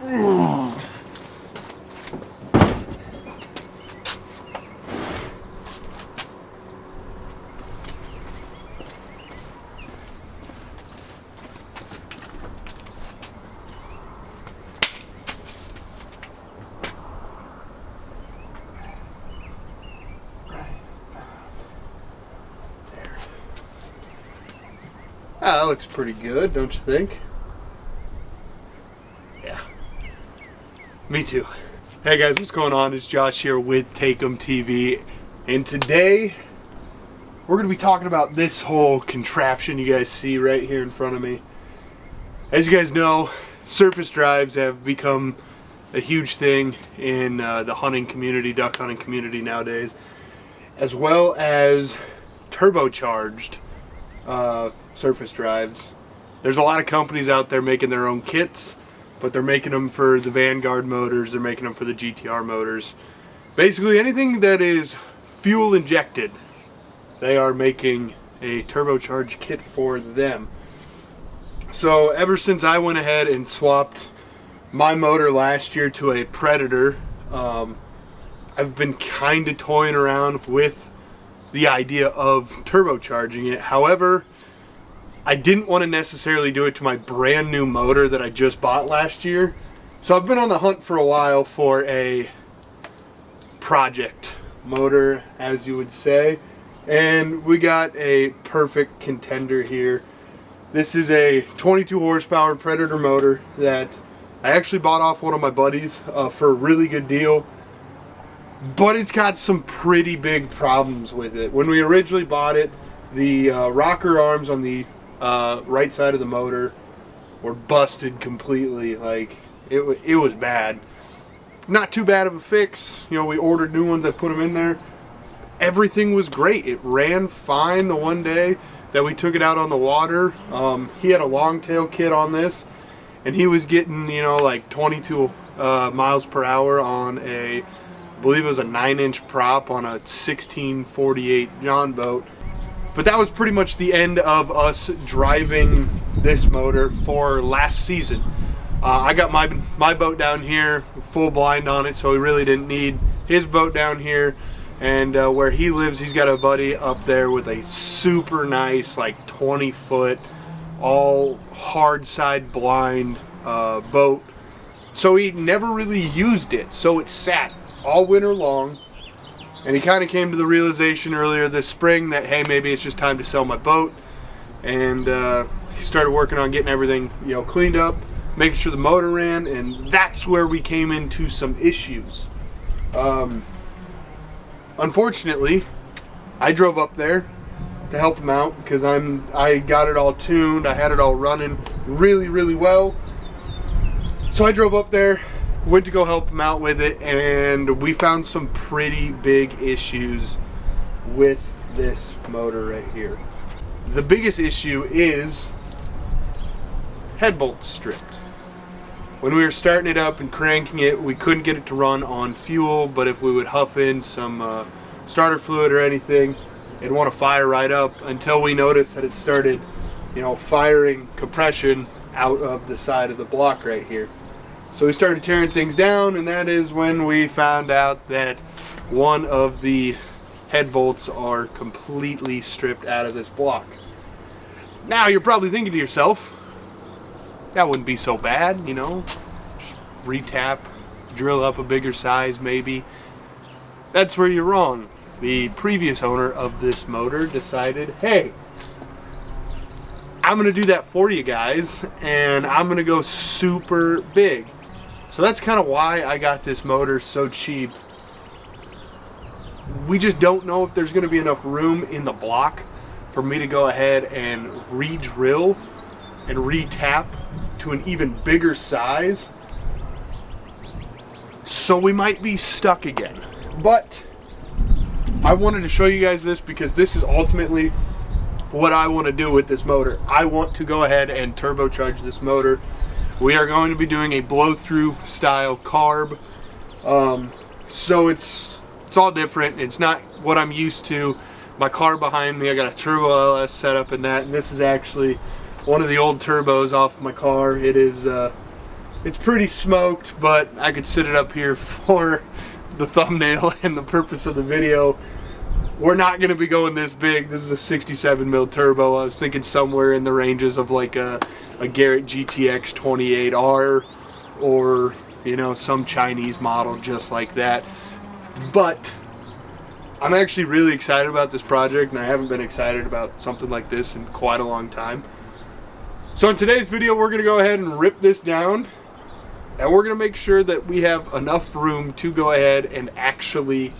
That looks pretty good, don't you think? Yeah. Me too. Hey guys, what's going on? It's Josh here with Take'em TV, and today we're going to be talking about this whole contraption you guys see right here in front of me. As you guys know, surface drives have become a huge thing in the hunting community, duck hunting community nowadays, as well as turbocharged surface drives. There's a lot of companies out there making their own kits, but they're making them for the Vanguard motors, they're making them for the GTR motors. Basically anything that is fuel injected, they are making a turbocharged kit for them. So ever since I went ahead and swapped my motor last year to a Predator, I've been kind of toying around with the idea of turbocharging it. However, I didn't want to necessarily do it to my brand new motor that I just bought last year. So I've been on the hunt for a while for a project motor, as you would say. And we got a perfect contender here. This is a 22 horsepower Predator motor that I actually bought off one of my buddies for a really good deal. But it's got some pretty big problems with it. When we originally bought it, the rocker arms on the right side of the motor were busted completely. Like it was bad. Not too bad of a fix. You know, we ordered new ones. I put them in there. Everything was great. It ran fine the one day that we took it out on the water. He had a long tail kit on this, and he was getting, you know, like 22 miles per hour on a, I believe it was a 9-inch prop on a 1648 John boat. But that was pretty much the end of us driving this motor for last season. I got my boat down here, full blind on it, so we really didn't need his boat down here. And where he lives, he's got a buddy up there with a super nice, like 20-foot, all hard side blind boat. So he never really used it, so it sat all winter long. And he kind of came to the realization earlier this spring that, hey, maybe it's just time to sell my boat. And he started working on getting everything, you know, cleaned up, making sure the motor ran, and that's where we came into some issues. Unfortunately, I drove up there to help him out because I got it all tuned. I had it all running really, really well. So I drove up there, went to go help him out with it, and we found some pretty big issues with this motor right here. The biggest issue is head bolts stripped. When we were starting it up and cranking it, we couldn't get it to run on fuel, but if we would huff in some starter fluid or anything, it'd want to fire right up until we noticed that it started, you know, firing compression out of the side of the block right here. So we started tearing things down, and that is when we found out that one of the head bolts are completely stripped out of this block. Now you're probably thinking to yourself, that wouldn't be so bad, you know, just retap, drill up a bigger size maybe. That's where you're wrong. The previous owner of this motor decided, hey, I'm gonna do that for you guys, and I'm gonna go super big. So that's kind of why I got this motor so cheap. We just don't know if there's gonna be enough room in the block for me to go ahead and re-drill and re-tap to an even bigger size. So we might be stuck again. But I wanted to show you guys this because this is ultimately what I want to do with this motor. I want to go ahead and turbocharge this motor. We are going to be doing a blow-through style carb. So it's all different. It's not what I'm used to. My car behind me, I got a turbo LS set up in that, and this is actually one of the old turbos off my car. It is It's pretty smoked, but I could sit it up here for the thumbnail and the purpose of the video. We're not going to be going this big. This is a 67 mil turbo. I was thinking somewhere in the ranges of like a Garrett GTX 28R or, you know, some Chinese model just like that. But I'm actually really excited about this project, and I haven't been excited about something like this in quite a long time. So in today's video, we're going to go ahead and rip this down, and we're going to make sure that we have enough room to go ahead and actually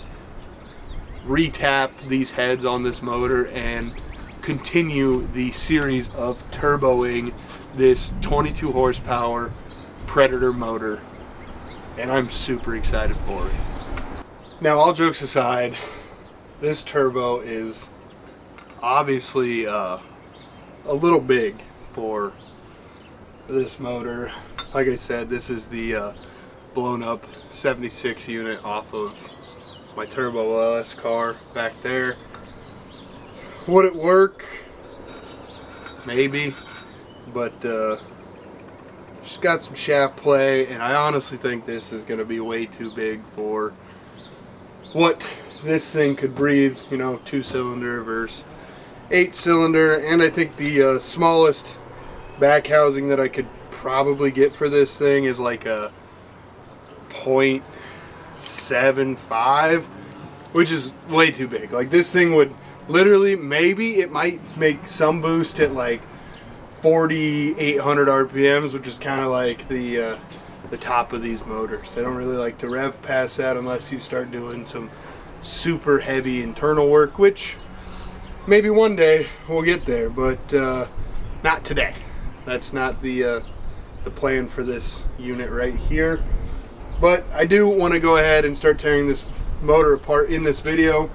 retap these heads on this motor and continue the series of turboing this 22 horsepower Predator motor, and I'm super excited for it. Now, all jokes aside, this turbo is obviously a little big for this motor. Like I said, this is the blown up 76 unit off of my Turbo LS car back there. Would it work? Maybe, but just got some shaft play, and I honestly think this is going to be way too big for what this thing could breathe. You know, 2-cylinder versus 8-cylinder, and I think the smallest back housing that I could probably get for this thing is like a 0.75, which is way too big. Like, this thing would literally, maybe it might make some boost at like 4,800 RPMs, which is kind of like the top of these motors. They don't really like to rev past that unless you start doing some super heavy internal work, which maybe one day we'll get there, but not today. That's not the plan for this unit right here. But I do want to go ahead and start tearing this motor apart in this video,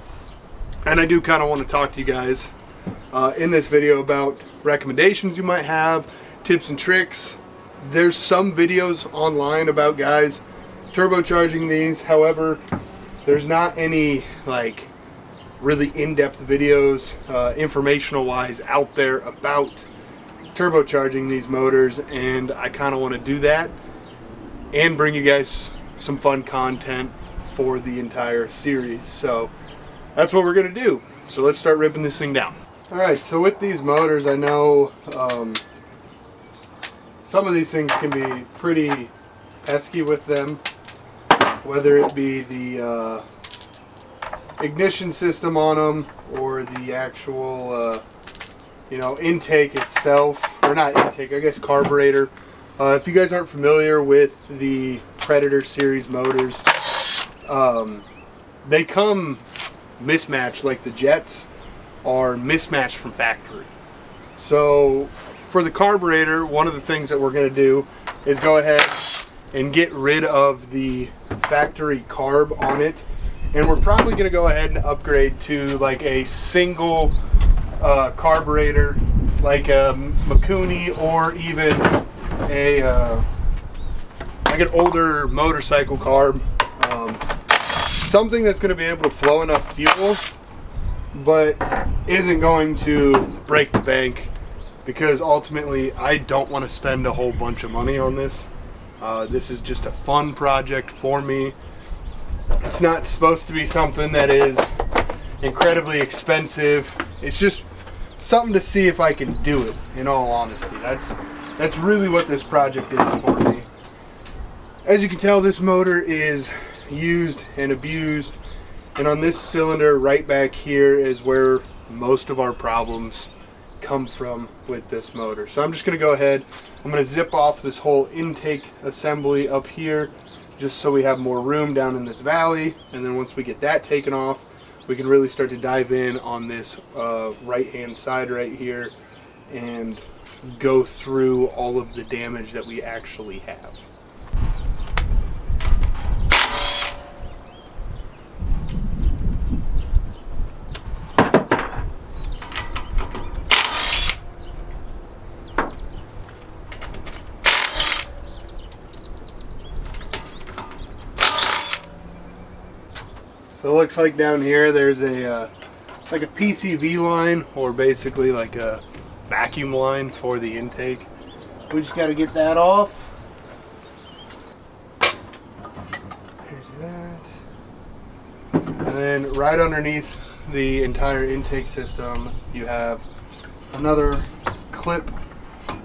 and I do kind of want to talk to you guys in this video about recommendations you might have, tips and tricks. There's some videos online about guys turbocharging these. However, there's not any like really in-depth videos informational wise out there about turbocharging these motors, and I kind of want to do that and bring you guys some fun content for the entire series. So that's what we're gonna do. So let's start ripping this thing down. Alright, so with these motors, I know some of these things can be pretty pesky with them, whether it be the ignition system on them or the actual you know, intake itself, or not intake, I guess carburetor. If you guys aren't familiar with the Predator series motors, they come mismatched, like the jets are mismatched from factory. So for the carburetor, one of the things that we're going to do is go ahead and get rid of the factory carb on it, and we're probably going to go ahead and upgrade to like a single carburetor, like a Mikuni, or even a like an older motorcycle carb, something that's going to be able to flow enough fuel but isn't going to break the bank, because ultimately I don't want to spend a whole bunch of money on this. This is just a fun project for me. It's not supposed to be something that is incredibly expensive. It's just something to see if I can do it, in all honesty. That's really what this project is for me. As you can tell, this motor is used and abused, and on this cylinder right back here is where most of our problems come from with this motor. So I'm just going to go ahead, I'm going to zip off this whole intake assembly up here just so we have more room down in this valley, and then once we get that taken off, we can really start to dive in on this right hand side right here and go through all of the damage that we actually have. So it looks like down here there's a like a PCV line, or basically like a vacuum line for the intake. We just got to get that off. There's that. And then right underneath the entire intake system, you have another clip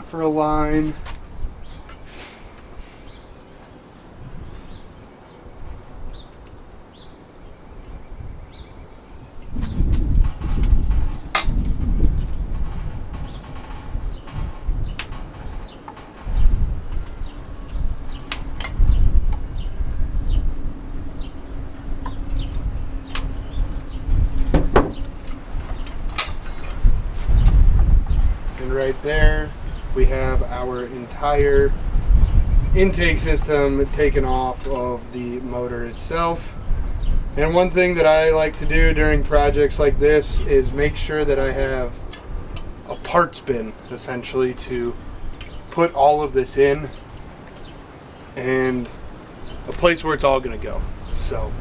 for a line. Right there we have our entire intake system taken off of the motor itself. And one thing that I like to do during projects like this is make sure that I have a parts bin essentially to put all of this in and a place where it's all going to go. So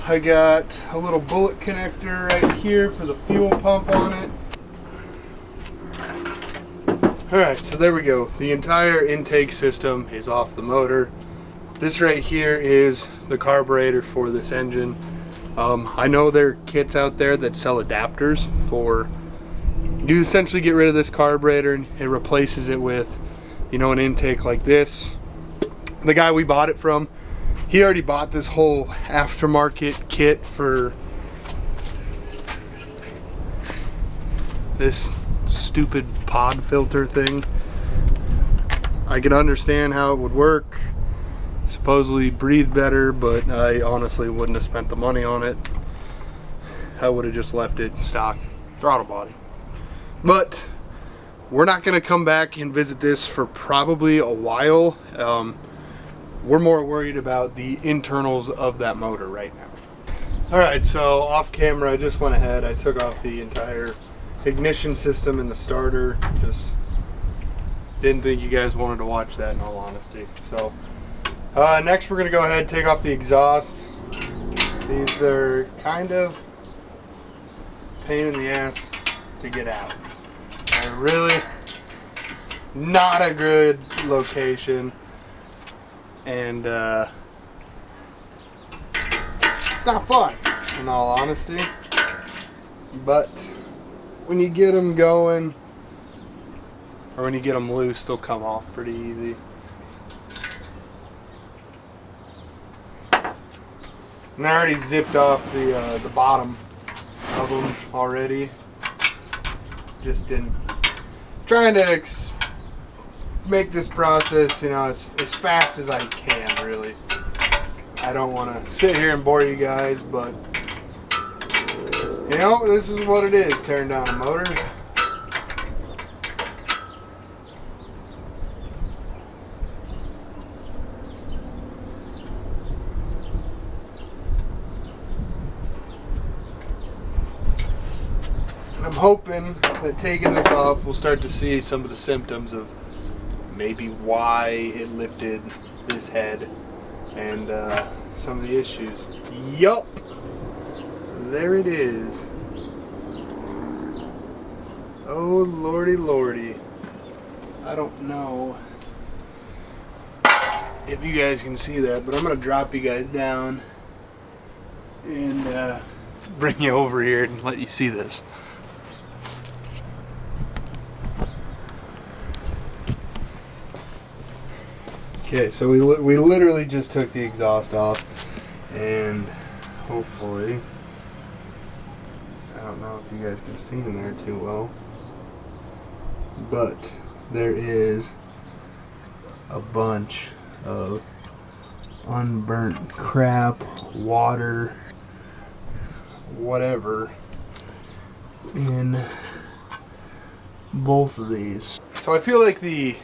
I got a little bullet connector right here for the fuel pump on it. Alright, so there we go. The entire intake system is off the motor. This right here is the carburetor for this engine. I know there are kits out there that sell adapters for, you essentially get rid of this carburetor and it replaces it with, you know, an intake like this. The guy we bought it from, he already bought this whole aftermarket kit for this stupid pod filter thing. I can understand how it would work, supposedly breathe better, but I honestly wouldn't have spent the money on it. I would have just left it stock throttle body. But we're not going to come back and visit this for probably a while. We're more worried about the internals of that motor right now. Alright, so off camera I just went ahead, I took off the entire ignition system in the starter. Just didn't think you guys wanted to watch that, in all honesty. So next we're going to go ahead and take off the exhaust. These are kind of pain in the ass to get out. They're really not a good location, and it's not fun, in all honesty. But when you get them going, or when you get them loose, they'll come off pretty easy. And I already zipped off the bottom of them already. Just didn't. Trying to make this process, you know, as fast as I can, really. I don't want to sit here and bore you guys, but you know, this is what it is, tearing down a motor. And I'm hoping that taking this off, we'll start to see some of the symptoms of maybe why it lifted this head and some of the issues. Yup! There it is. Oh lordy lordy. I don't know if you guys can see that, but I'm gonna drop you guys down and bring you over here and let you see this. Okay, so we literally just took the exhaust off, and hopefully, I don't know if you guys can see in there too well, but there is a bunch of unburnt crap, water, whatever, in both of these. So I feel like the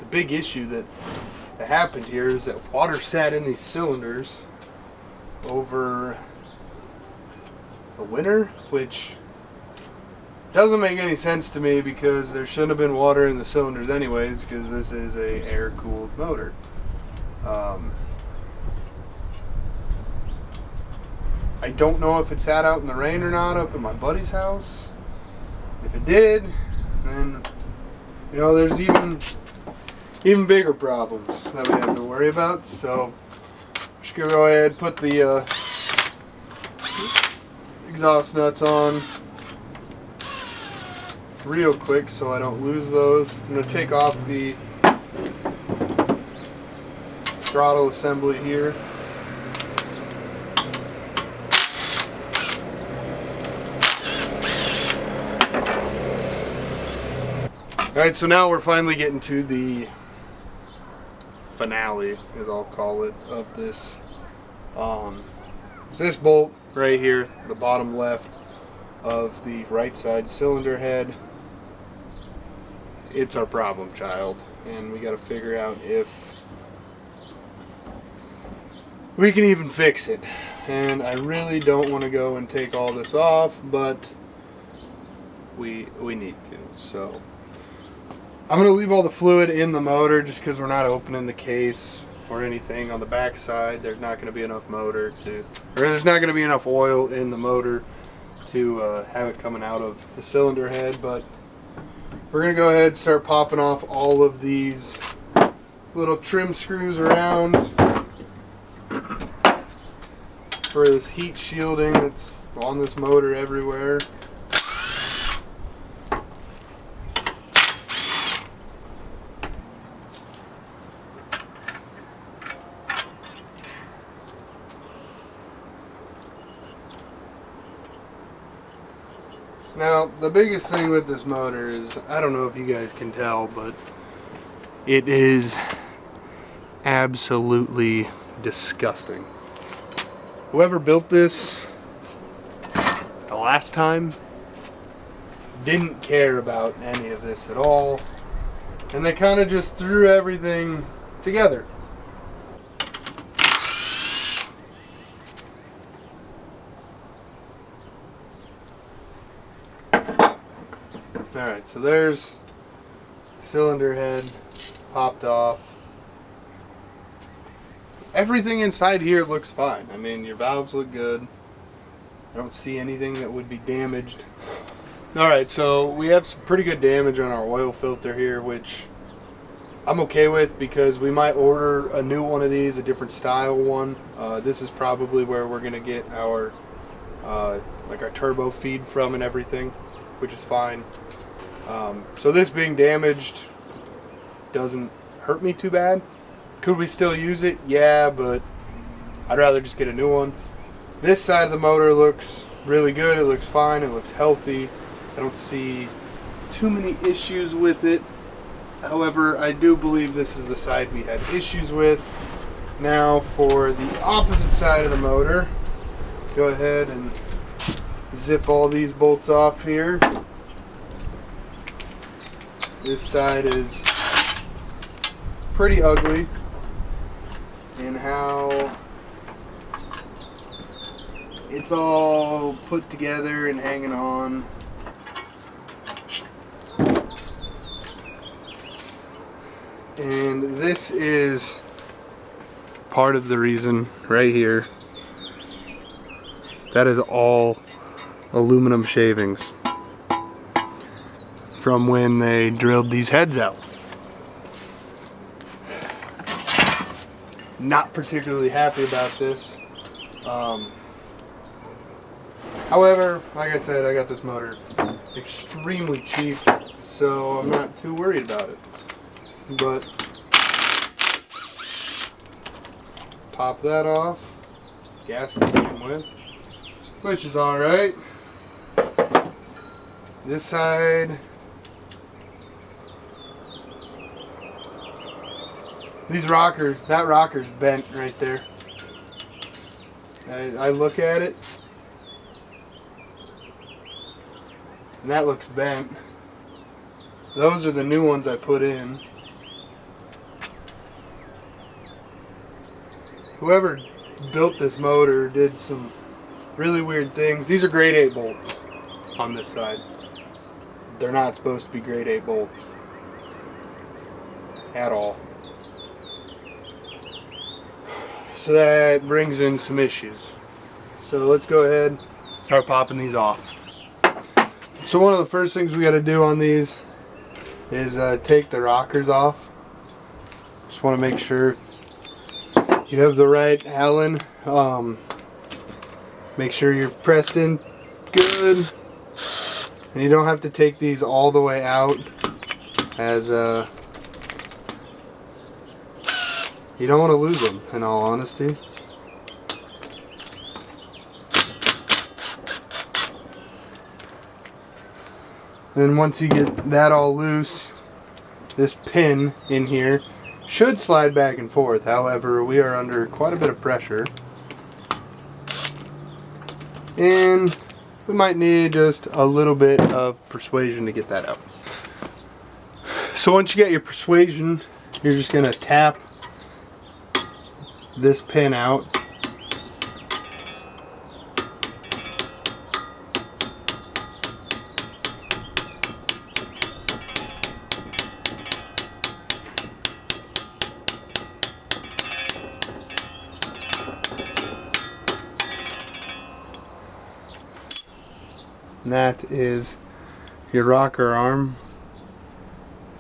big issue that happened here is that water sat in these cylinders over the winter, which doesn't make any sense to me because there shouldn't have been water in the cylinders anyways, because this is a air-cooled motor. I don't know if it sat out in the rain or not up at my buddy's house. If it did, then you know, there's even bigger problems that we have to worry about. So just gonna go ahead, put the exhaust nuts on real quick so I don't lose those. I'm gonna take off the throttle assembly here. Alright, so now we're finally getting to the finale, as I'll call it, of this. It's this bolt right here, the bottom left of the right side cylinder head. It's our problem child, and we got to figure out if we can even fix it. And I really don't want to go and take all this off, but we need to. So I'm going to leave all the fluid in the motor just because we're not opening the case or anything on the back side. There's not going to be enough there's not going to be enough oil in the motor to have it coming out of the cylinder head. But we're going to go ahead and start popping off all of these little trim screws around for this heat shielding that's on this motor everywhere. Now, the biggest thing with this motor is, I don't know if you guys can tell, but it is absolutely disgusting. Whoever built this the last time didn't care about any of this at all, and they kind of just threw everything together. Alright, so there's cylinder head popped off. Everything inside here looks fine. I mean, your valves look good. I don't see anything that would be damaged. Alright, so we have some pretty good damage on our oil filter here, which I'm okay with because we might order a new one of these, a different style one. This is probably where we're going to get our like our turbo feed from and everything, which is fine. So this being damaged doesn't hurt me too bad. Could we still use it? Yeah, but I'd rather just get a new one. This side of the motor looks really good. It looks fine. It looks healthy. I don't see too many issues with it. However, I do believe this is the side we had issues with. Now for the opposite side of the motor, go ahead and zip all these bolts off here. This side is pretty ugly in how it's all put together and hanging on. And this is part of the reason right here. That is all aluminum shavings from when they drilled these heads out. Not particularly happy about this. However, like I said, I got this motor extremely cheap, so I'm not too worried about it. But pop that off. Gasket came with, which is alright. This side, these rockers, that rocker's bent right there. I look at it, and that looks bent. Those are the new ones I put in. Whoever built this motor did some really weird things. These are grade 8 bolts on this side. They're not supposed to be grade 8 bolts at all. So that brings in some issues. So let's go ahead and start popping these off. So one of the first things we got to do on these is take the rockers off. Just want to make sure you have the right Allen. Make sure you're pressed in good, and you don't have to take these all the way out, as you don't want to lose them, in all honesty. Then once you get that all loose, this pin in here should slide back and forth. However, we are under quite a bit of pressure, and we might need just a little bit of persuasion to get that out. So once you get your persuasion, you're just going to tap this pin out. And that is your rocker arm.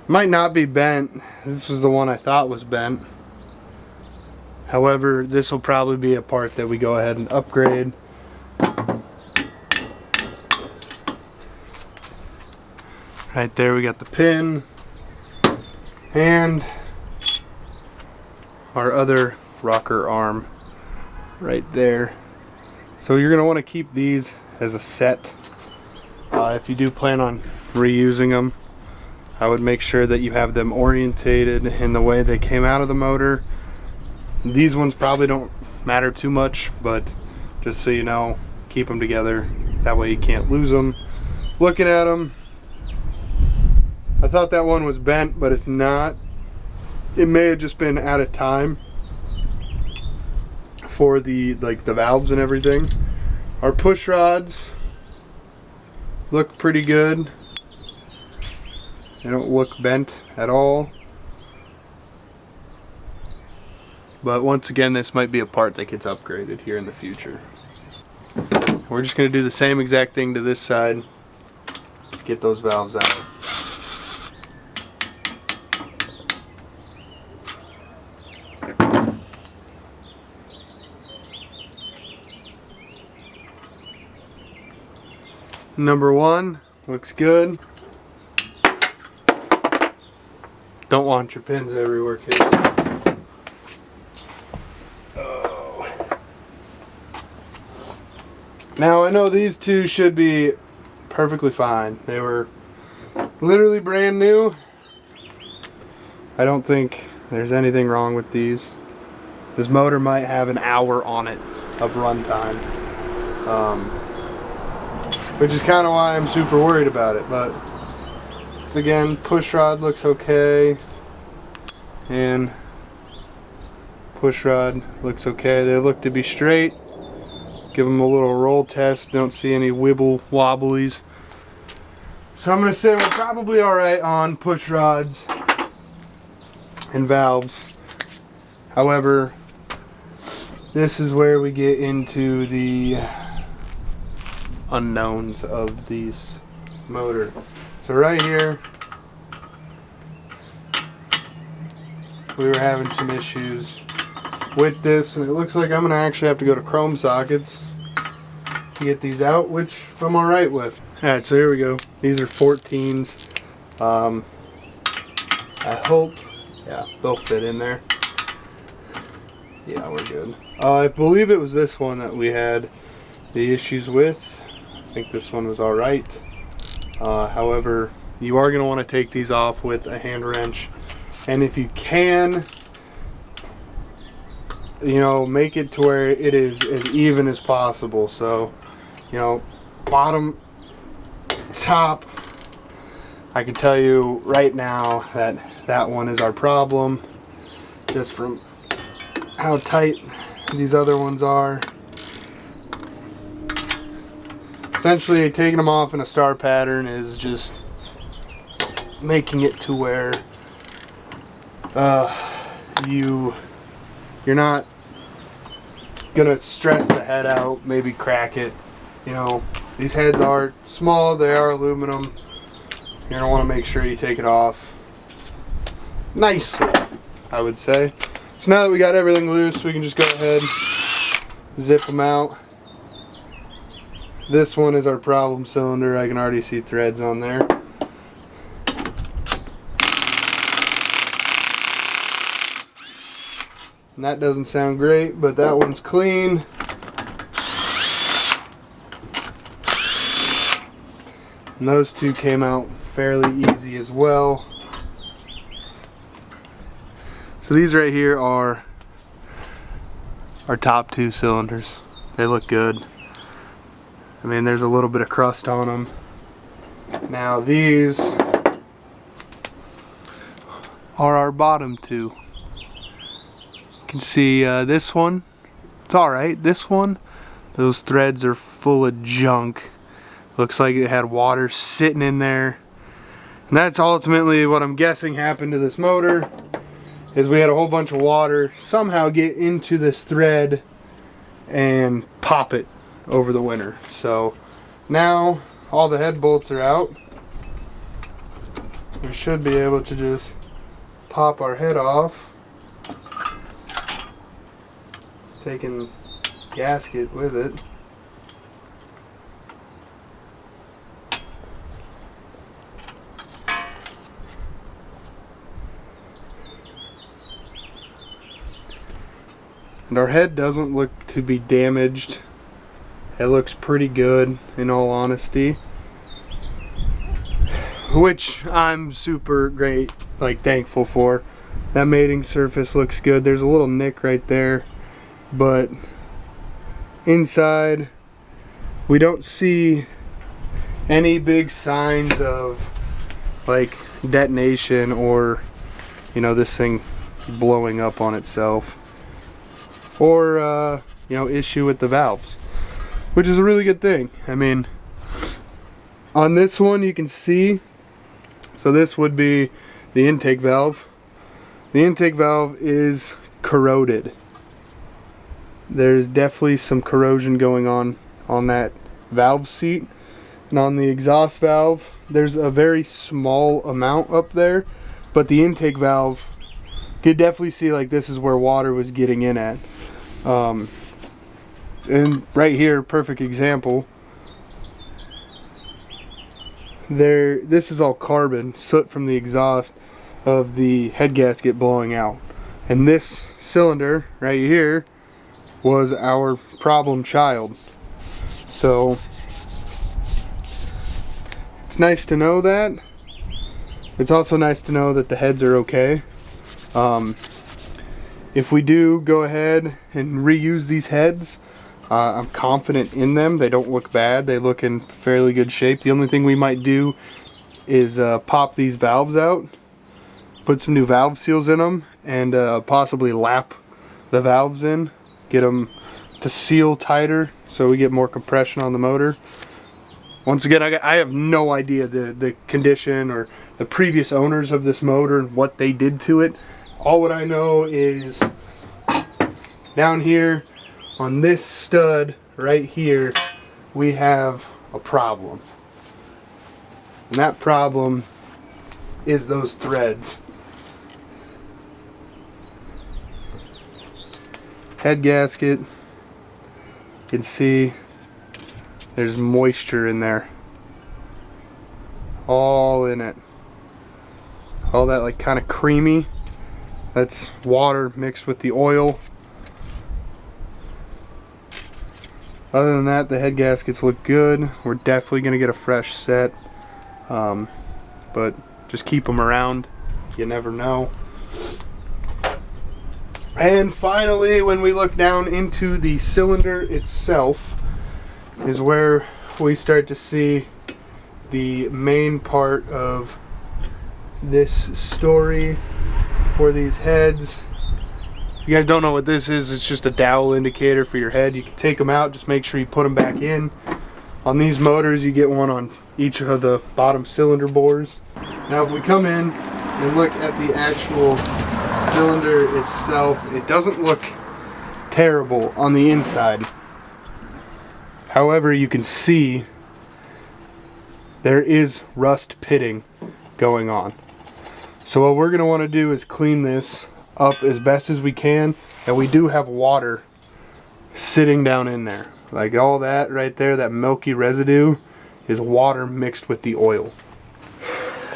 Might not be bent. This was the one I thought was bent. However, this will probably be a part that we go ahead and upgrade. Right there we got the pin and our other rocker arm right there. So you're going to want to keep these as a set. If you do plan on reusing them, I would make sure that you have them orientated in the way they came out of the motor. These ones probably don't matter too much, but just so you know, keep them together. That way you can't lose them. Looking at them, I thought that one was bent, but it's not. It may have just been out of time for the valves and everything. Our push rods look pretty good. They don't look bent at all. But once again, this might be a part that gets upgraded here in the future. We're just going to do the same exact thing to this side. Get those valves out. Number one looks good. Don't want your pins everywhere, kids. Oh. Now I know these two should be perfectly fine. They were literally brand new. I don't think there's anything wrong with these. This motor might have an hour on it of runtime. Which is kind of why I'm super worried about it, but once again, push rod looks okay, and push rod looks okay. They look to be straight. Give them a little roll test. Don't see any wibble wobblies. So I'm going to say we're probably alright on push rods and valves. However, this is where we get into the unknowns of these motor. So right here we were having some issues with this, and it looks like I'm gonna actually have to go to chrome sockets to get these out, which I'm alright with. Alright, so here we go. These are 14s. I hope, yeah, they'll fit in there. Yeah, we're good. I believe it was this one that we had the issues with. I think this one was alright. However, you are going to want to take these off with a hand wrench, and if you can, you know, make it to where it is as even as possible. So, you know, bottom, top, I can tell you right now that that one is our problem, just from how tight these other ones are. Essentially, taking them off in a star pattern is just making it to where you're not gonna stress the head out, maybe crack it. You know, these heads are small, they are aluminum. You're gonna want to make sure you take it off nicely, I would say. So now that we got everything loose, we can just go ahead, zip them out. This one is our problem cylinder. I can already see threads on there. And that doesn't sound great, but that one's clean. And those two came out fairly easy as well. So these right here are our top two cylinders. They look good. I mean, there's a little bit of crust on them. Now these are our bottom two. You can see this one, it's alright. This one, those threads are full of junk. Looks like it had water sitting in there. And that's ultimately what I'm guessing happened to this motor, is we had a whole bunch of water somehow get into this thread and pop it over the winter. So now all the head bolts are out. We should be able to just pop our head off, taking gasket with it. And our head doesn't look to be damaged. It looks pretty good, in all honesty, which I'm super thankful for. That mating surface looks good. There's a little nick right there, but inside we don't see any big signs of like detonation or, you know, this thing blowing up on itself, or you know, issue with the valves, which is a really good thing. I mean, on this one you can see, so this would be the intake valve. The intake valve is corroded. There's definitely some corrosion going on that valve seat. And on the exhaust valve, there's a very small amount up there, but the intake valve, you could definitely see like this is where water was getting in at. And right here, perfect example. This is all carbon, soot from the exhaust of the head gasket blowing out. And this cylinder right here was our problem child. So it's nice to know that. It's also nice to know that the heads are okay. If we do go ahead and reuse these heads, I'm confident in them. They don't look bad. They look in fairly good shape. The only thing we might do is pop these valves out, put some new valve seals in them, and possibly lap the valves in, get them to seal tighter so we get more compression on the motor. Once again, I have no idea the condition or the previous owners of this motor and what they did to it. All what I know is down here on this stud right here, we have a problem. And that problem is those threads. Head gasket, you can see there's moisture in there. All in it. All that like kind of creamy. That's water mixed with the oil. Other than that, the head gaskets look good. We're definitely going to get a fresh set. But just keep them around. You never know. And finally, when we look down into the cylinder itself, is where we start to see the main part of this story for these heads. If you guys don't know what this is, it's just a dowel indicator for your head. You can take them out, just make sure you put them back in. On these motors, you get one on each of the bottom cylinder bores. Now if we come in and look at the actual cylinder itself, it doesn't look terrible on the inside. However, you can see there is rust pitting going on. So what we're going to want to do is clean this up as best as we can, and we do have water sitting down in there. Like all that right there, that milky residue is water mixed with the oil.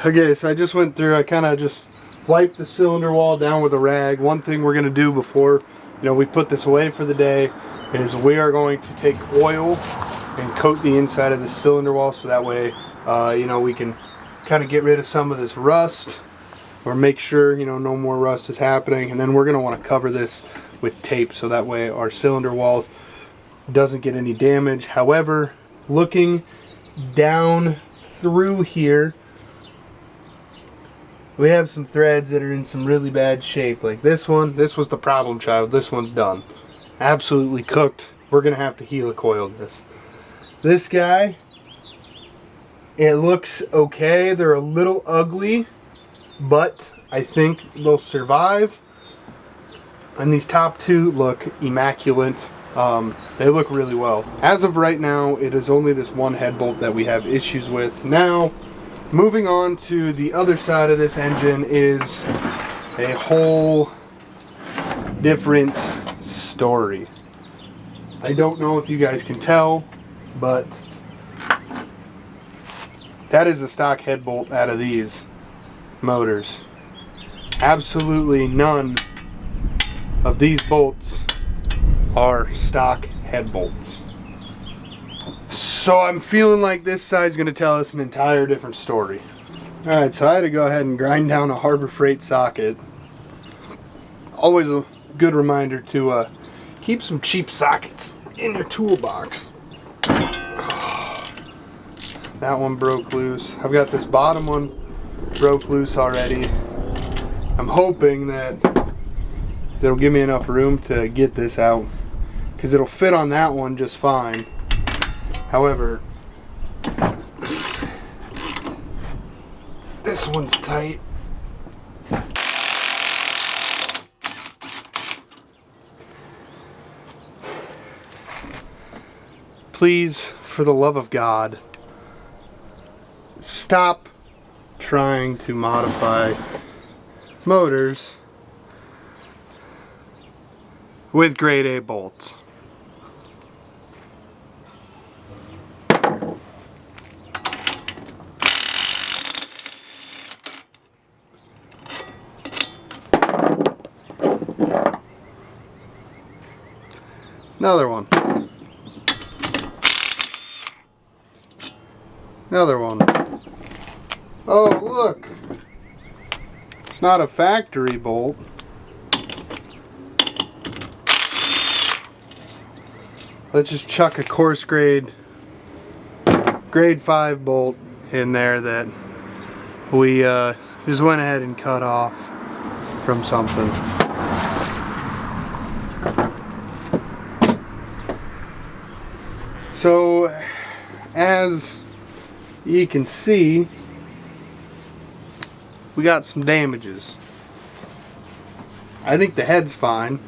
Okay, so I just went through, I kind of just wiped the cylinder wall down with a rag. One thing we're going to do before we put this away for the day is we are going to take oil and coat the inside of the cylinder wall, so that way we can kind of get rid of some of this rust, or make sure no more rust is happening. And then we're going to want to cover this with tape, so that way our cylinder wall doesn't get any damage. However, looking down through here, we have some threads that are in some really bad shape. Like this one, this was the problem child. This one's done. Absolutely cooked. We're going to have to helicoil this. This guy, it looks okay. They're a little ugly, but I think they'll survive. And these top two look immaculate. They look really well. As of right now, it is only this one head bolt that we have issues with. Now, moving on to the other side of this engine is a whole different story. I don't know if you guys can tell, but that is a stock head bolt out of these motors. Absolutely none of these bolts are stock head bolts. So I'm feeling like this side's going to tell us an entire different story. Alright, so I had to go ahead and grind down a Harbor Freight socket. Always a good reminder to keep some cheap sockets in your toolbox. That one broke loose. I've got this bottom one broke loose already. I'm hoping that it'll give me enough room to get this out, because it'll fit on that one just fine. However, this one's tight. Please, for the love of God, stop trying to modify motors with grade A bolts. Another one. Another one. Oh, look. It's not a factory bolt. Let's just chuck a coarse grade 5 bolt in there that we just went ahead and cut off from something. So, as you can see, we got some damages. I think the head's fine.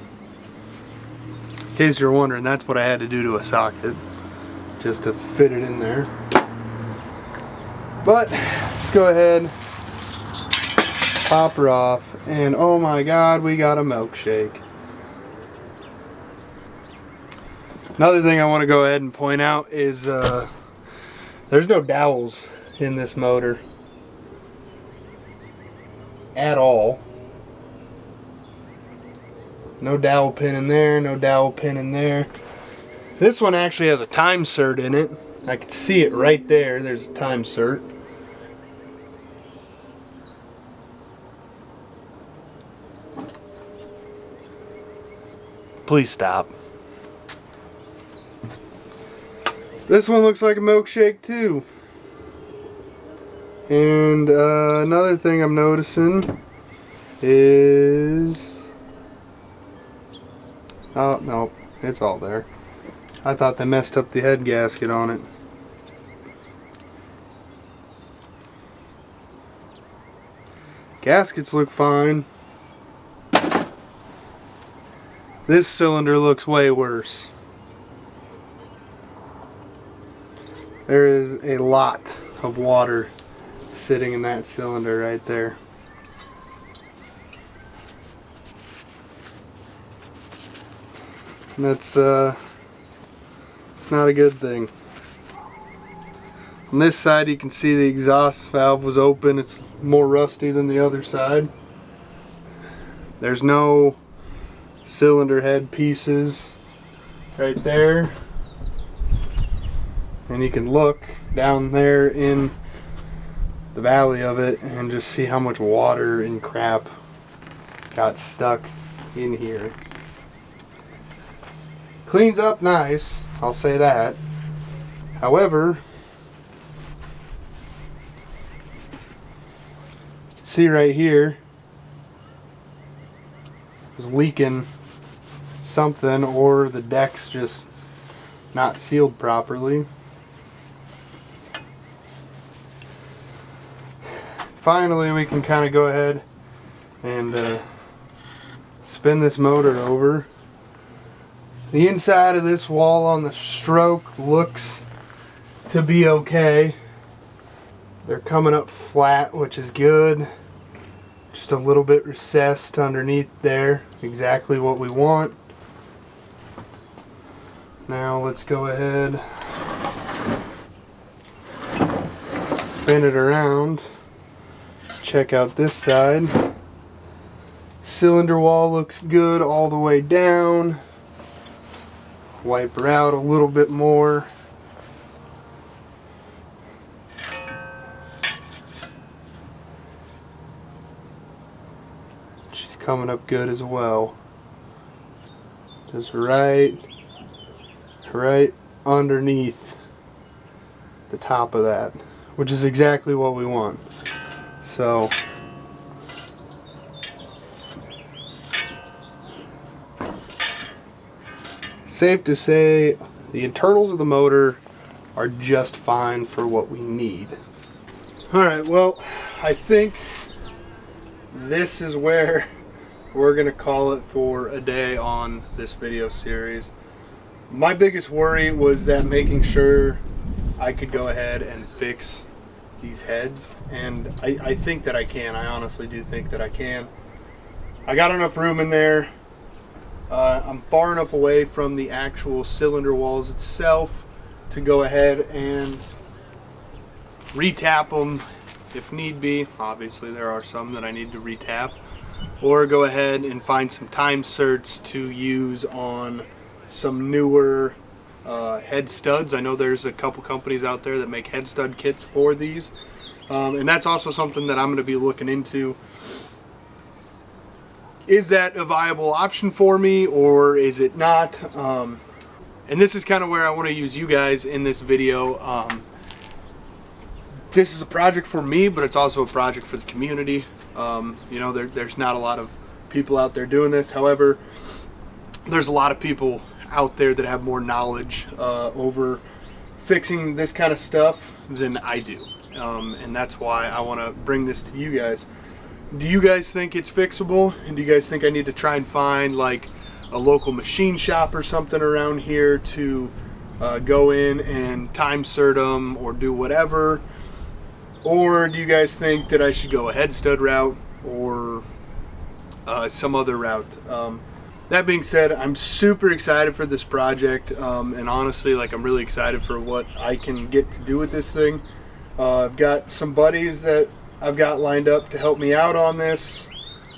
In case you're wondering, that's what I had to do to a socket, just to fit it in there. But let's go ahead, pop her off, and oh my God, we got a milkshake. Another thing I want to go ahead and point out is there's no dowels in this motor at all. No dowel pin in there, no dowel pin in there. This one actually has a time cert in it. I can see it right there. There's a time cert. Please stop. This one looks like a milkshake too. And another thing I'm noticing is... oh, no, it's all there. I thought they messed up the head gasket on it. Gaskets look fine. This cylinder looks way worse. There is a lot of water sitting in that cylinder right there. And that's it's not a good thing. On this side you can see the exhaust valve was open. It's more rusty than the other side. There's no cylinder head pieces right there. And you can look down there in the valley of it and just see how much water and crap got stuck in here. Cleans up nice, I'll say that. However, see right here, was leaking something, or the deck's just not sealed properly. Finally, we can kind of go ahead and spin this motor over. The inside of this wall on the stroke looks to be okay. They're coming up flat, which is good. Just a little bit recessed underneath there. Exactly what we want. Now let's go ahead, spin it around. Check out this side. Cylinder wall looks good all the way down. Wipe her out a little bit more. She's coming up good as well. Just right underneath the top of that, which is exactly what we want. So safe to say the internals of the motor are just fine for what we need. Alright, well, I think this is where we're gonna call it for a day on this video series. My biggest worry was that making sure I could go ahead and fix these heads, and I think that I can. I honestly do think that I can. I got enough room in there. I'm far enough away from the actual cylinder walls itself to go ahead and retap them if need be. Obviously there are some that I need to retap, or go ahead and find some time certs to use on some newer head studs. I know there's a couple companies out there that make head stud kits for these, and that's also something that I'm going to be looking into. Is that a viable option for me, or is it not? And this is kind of where I want to use you guys in this video. This is a project for me, but it's also a project for the community. You know, there's not a lot of people out there doing this. However, there's a lot of people out there that have more knowledge over fixing this kind of stuff than I do, and that's why I want to bring this to you guys. Do you guys think it's fixable, and do you guys think I need to try and find like a local machine shop or something around here to go in and time cert them or do whatever? Or do you guys think that I should go a head stud route or some other route? That being said, I'm super excited for this project, and honestly, like, I'm really excited for what I can get to do with this thing. I've got some buddies that I've got lined up to help me out on this.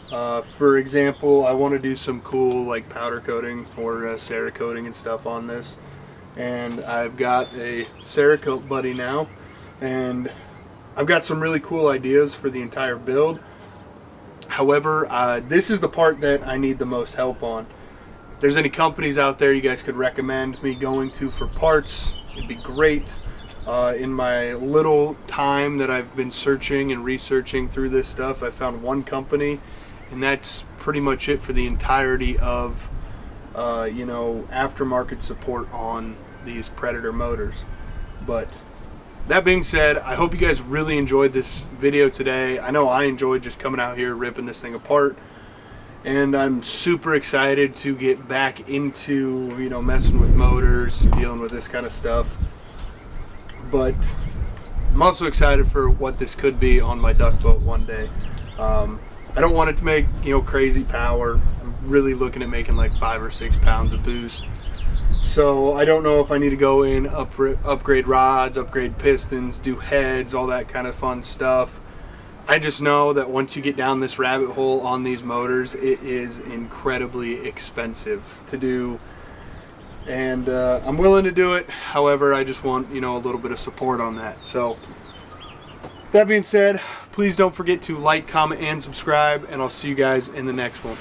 For example, I want to do some cool like powder coating or Cerakoting and stuff on this, and I've got a Cerakote buddy now, and I've got some really cool ideas for the entire build. However, this is the part that I need the most help on. If there's any companies out there you guys could recommend me going to for parts, it'd be great. In my little time that I've been searching and researching through this stuff, I found one company, and that's pretty much it for the entirety of you know, aftermarket support on these Predator motors. But that being said, I hope you guys really enjoyed this video today. I know I enjoyed just coming out here ripping this thing apart, and I'm super excited to get back into, you know, messing with motors, dealing with this kind of stuff. But I'm also excited for what this could be on my duck boat one day. I don't want it to make, you know, crazy power. I'm really looking at making like 5 or 6 pounds of boost. So I don't know if I need to go in, upgrade rods, upgrade pistons, do heads, all that kind of fun stuff. I just know that once you get down this rabbit hole on these motors, it is incredibly expensive to do. And I'm willing to do it. However, I just want, you know, a little bit of support on that. So that being said, please don't forget to like, comment, and subscribe, and I'll see you guys in the next one.